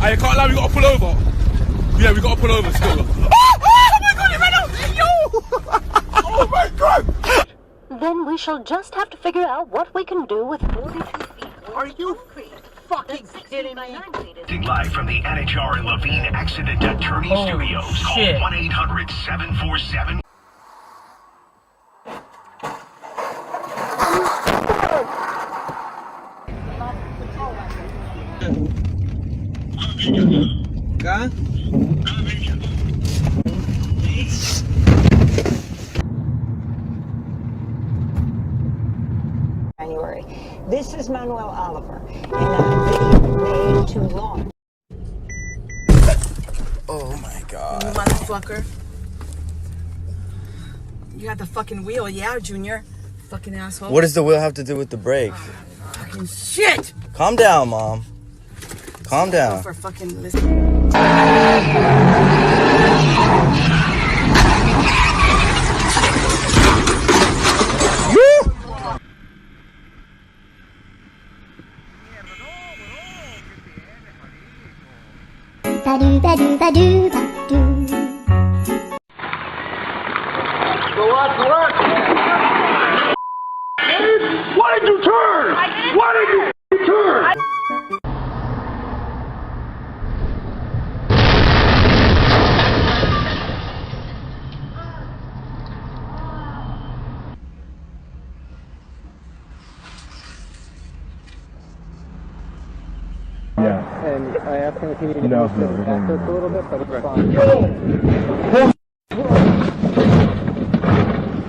I can't lie, we gotta pull over. Yeah, we gotta pull over still. Oh my god, he ran out! Yo! Oh my god! Then we shall just have to figure out what we can do with 42 feet. Are you fucking kidding me? Live from the NHR and Levine Accident Attorney Studios. Shit. Call 1-800-747. Huh? January. This is Manuel Oliver, and video made to launch. Oh my god. You motherfucker. You got the fucking wheel, yeah, Junior? Fucking asshole. What does the wheel have to do with the brake? Fucking shit! Calm down, Mom. Calm down. For fucking listening. Why did you turn? Why did you turn? Yeah. And I asked him if he needed to move the access a little bit, but it's fine.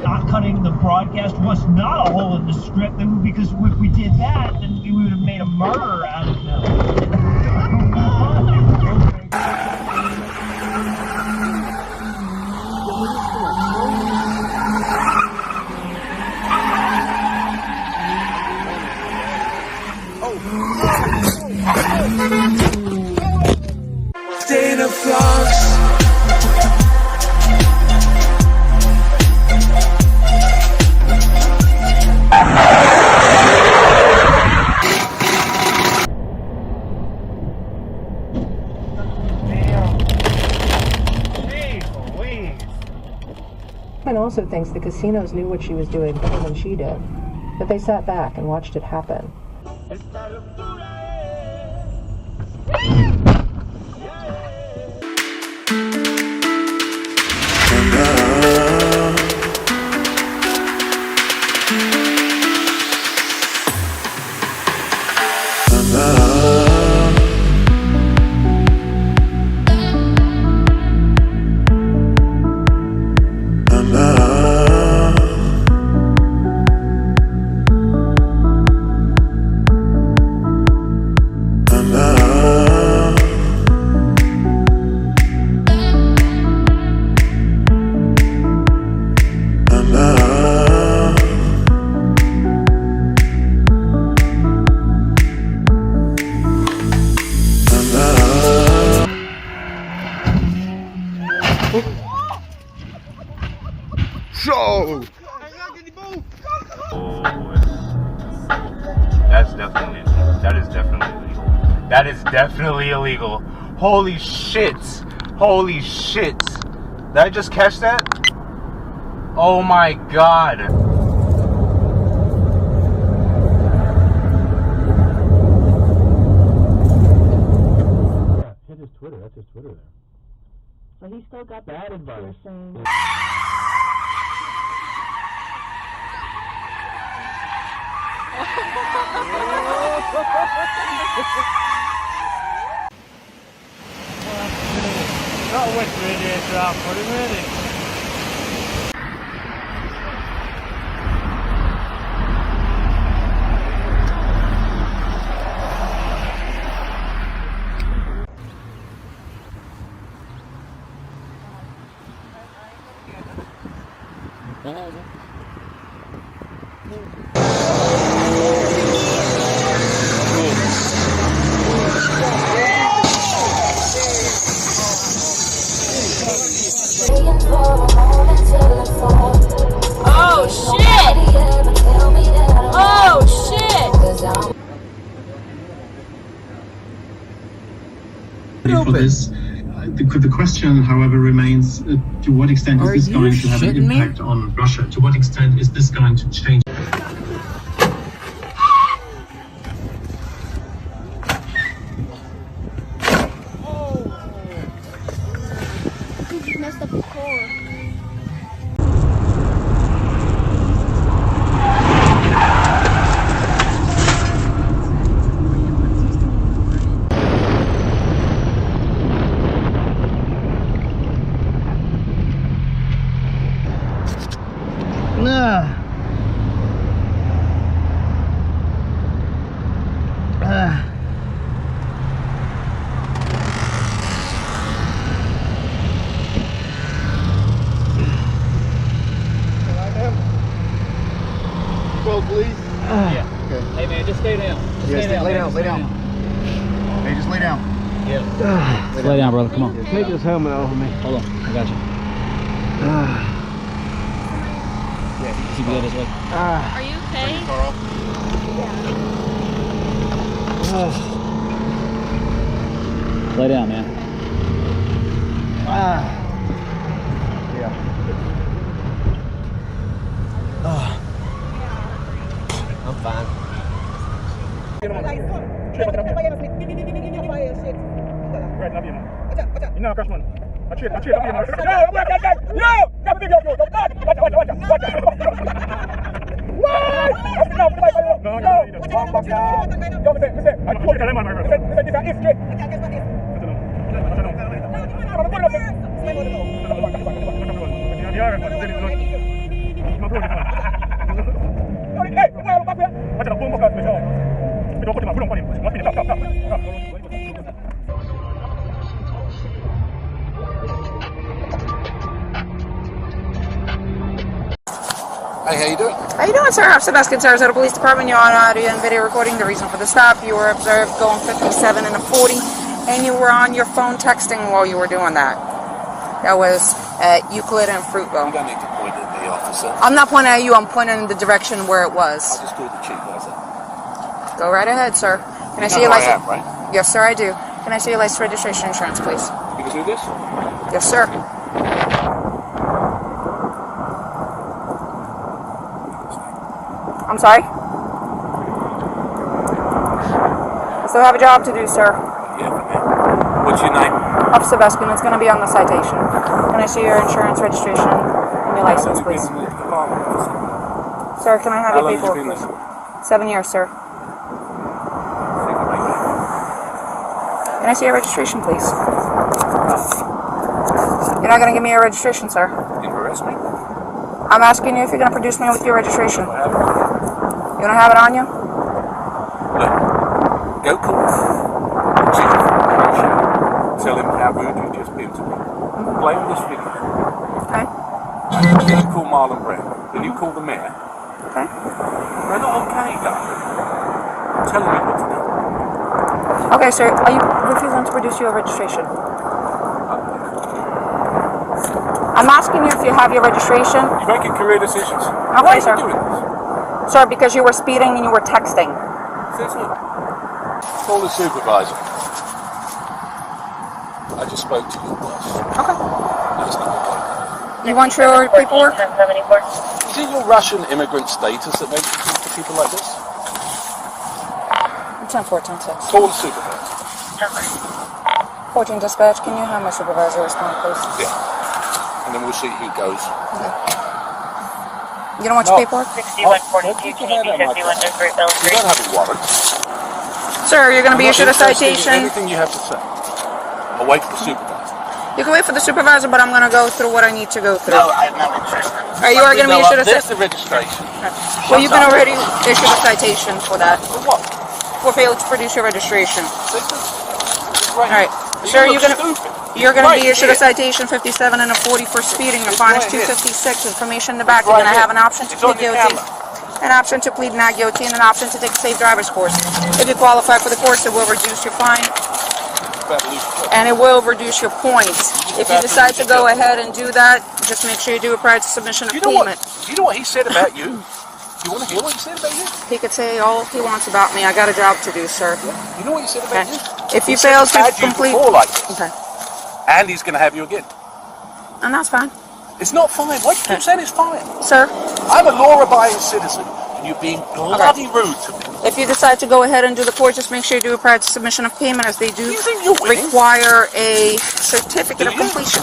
Not cutting the broadcast was not a hole in the script, because if we did that, then we would have made a murderer out of them. State of flux. And also thinks the casinos knew what she was doing better than she did, but they sat back and watched it happen. Show! That is definitely illegal. That is definitely illegal. Holy shit. Holy shit. Did I just catch that? Oh my god. Yeah, hit his Twitter. That's his Twitter there. But he still got bad advice. Not wet radiator out, put him in it. Oh shit! Oh shit! for this. The question, however, remains, to what extent is this going to have an impact on Russia? To what extent is this going to change? You messed up the core. Hey man, just stay down. Lay down. Hey, just lay down. Yeah. Lay down, brother. Come on. Take this helmet off of me. Hold on. I got you. Yeah. Keep it this way. Are you okay? Lay down, man. Yeah. I'm fine. Hey, how you doing? How you doing, sir? Officer Dashcam, Sarasota Police Department. You're on audio and video recording. The reason for the stop, you were observed going 57 and a 40, and you were on your phone texting while you were doing that. That was at Euclid and Fruitville. You don't need to point at me, officer. I'm not pointing at you. I'm pointing in the direction where it was. I just called the chief, how's that? Go right ahead, sir. Can I see your license? I am, right? Yes, sir, I do. Can I see your license, registration, insurance, please? You can do this? Yes, sir. I'm sorry? I still have a job to do, sir. Yeah, man. What's your name? Officer Veskin, it's going to be on the citation. Can I see your insurance, registration, and your license, please? Sir, can I have your paperwork, please? 7 years, sir. Can I see your registration, please? You're not going to give me your registration, sir? You arrest me? I'm asking you if you're going to produce me with your registration. You don't have it on you? Look, go call the chief of compilation. Tell him how rude you just been to me. Play him this video. Okay. Then you call Marlon Brown. Then you call the mayor. Okay. They're not okay, though. Tell me what to do. Okay, sir. Are you refusing to produce your registration? I'm asking you if you have your registration. You're making career decisions. Okay, Why sir. are you doing this? Sir, because you were speeding and you were texting. Call the supervisor. I just spoke to your boss. Okay. That's not okay. You want your paperwork? Is it your Russian immigrant status that makes you talk to people like this? 10-4-10-6. Call the supervisor. 14 dispatch, can you have my supervisor respond, please? Yeah. And then we'll see who goes. Okay. You don't want your paperwork? 6142 51 You don't have a warrant. Sir, you're going to be issued a citation. Anything you have to say. I'll wait for the supervisor. You can wait for the supervisor, but I'm going to go through what I need to go through. No, I have no interest. You are going to be issued a citation. citation. There's the registration. Well, you've been already issued a citation for that. For what? For failing to produce your registration. Right. All right. Sir, you're going to be issued a citation 57 and a 40 for speeding. Your fine is $256. Information in the back. You're going to have an option to plead guilty, an option to plead not guilty, and an option to take a safe driver's course. If you qualify for the course, it will reduce your fine, and it will reduce your points. If you decide to go ahead and do that, just make sure you do it prior to submission of payment. Do you know what he said about you? You want to hear what he said about you? He could say all he wants about me. I got a job to do, sir. You know what he said about you? If you He said fail he's to had you complete... before like this. Okay. And he's going to have you again. And that's fine. It's not fine. Why do you keep saying it's fine? Sir? I'm a law-abiding citizen, and you're being bloody rude to me. If you decide to go ahead and do the court, just make sure you do a prior to submission of payment, as they do You think you're winning? require a certificate of completion.